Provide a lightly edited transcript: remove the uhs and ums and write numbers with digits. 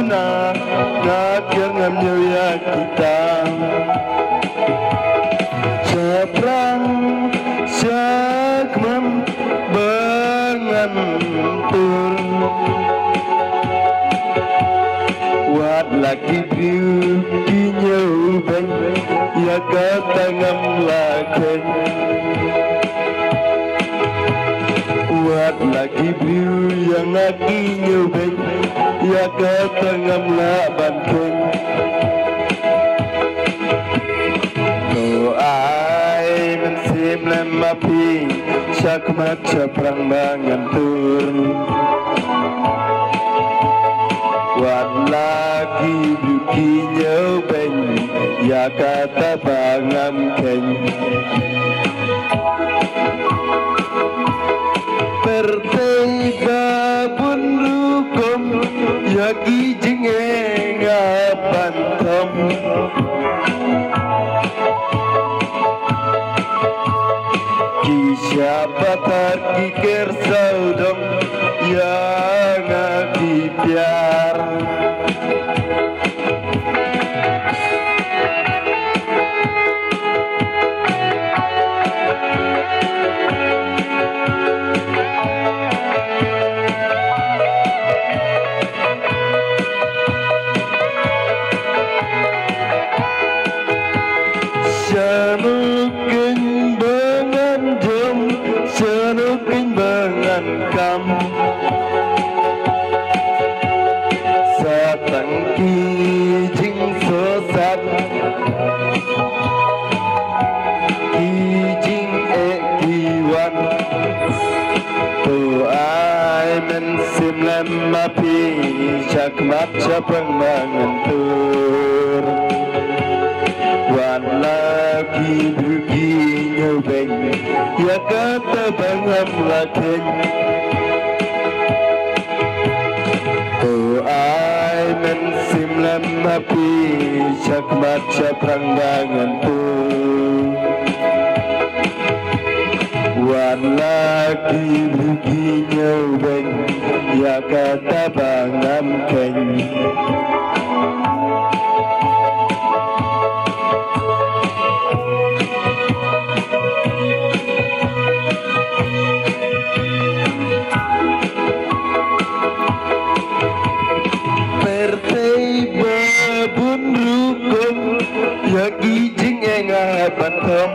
na ngakang ya kita seberang syakmam bengantur wat lagi biu kinyau ben ya kata ngam laken wat lagi biu yang lagi nyubeng ya kata ngam laban ken no ai mensim lemapi syakmat seberang bangantur wat lagi biu kinyau ben ya kata bangam ken pertai babun rukum yaki jengeng abantam kisya batar kikir saudong yang akipiar kam satang ki jing so sat ki jing e ki wan tu ai men sim lem api syakmat syapang mangentur wan lagi dugi nyobeng ya kata bangam laken ai men sim lem api syakmat syapang mangentur wan lagi dugi nyobeng ya kata bangam ken yaki jing enga batam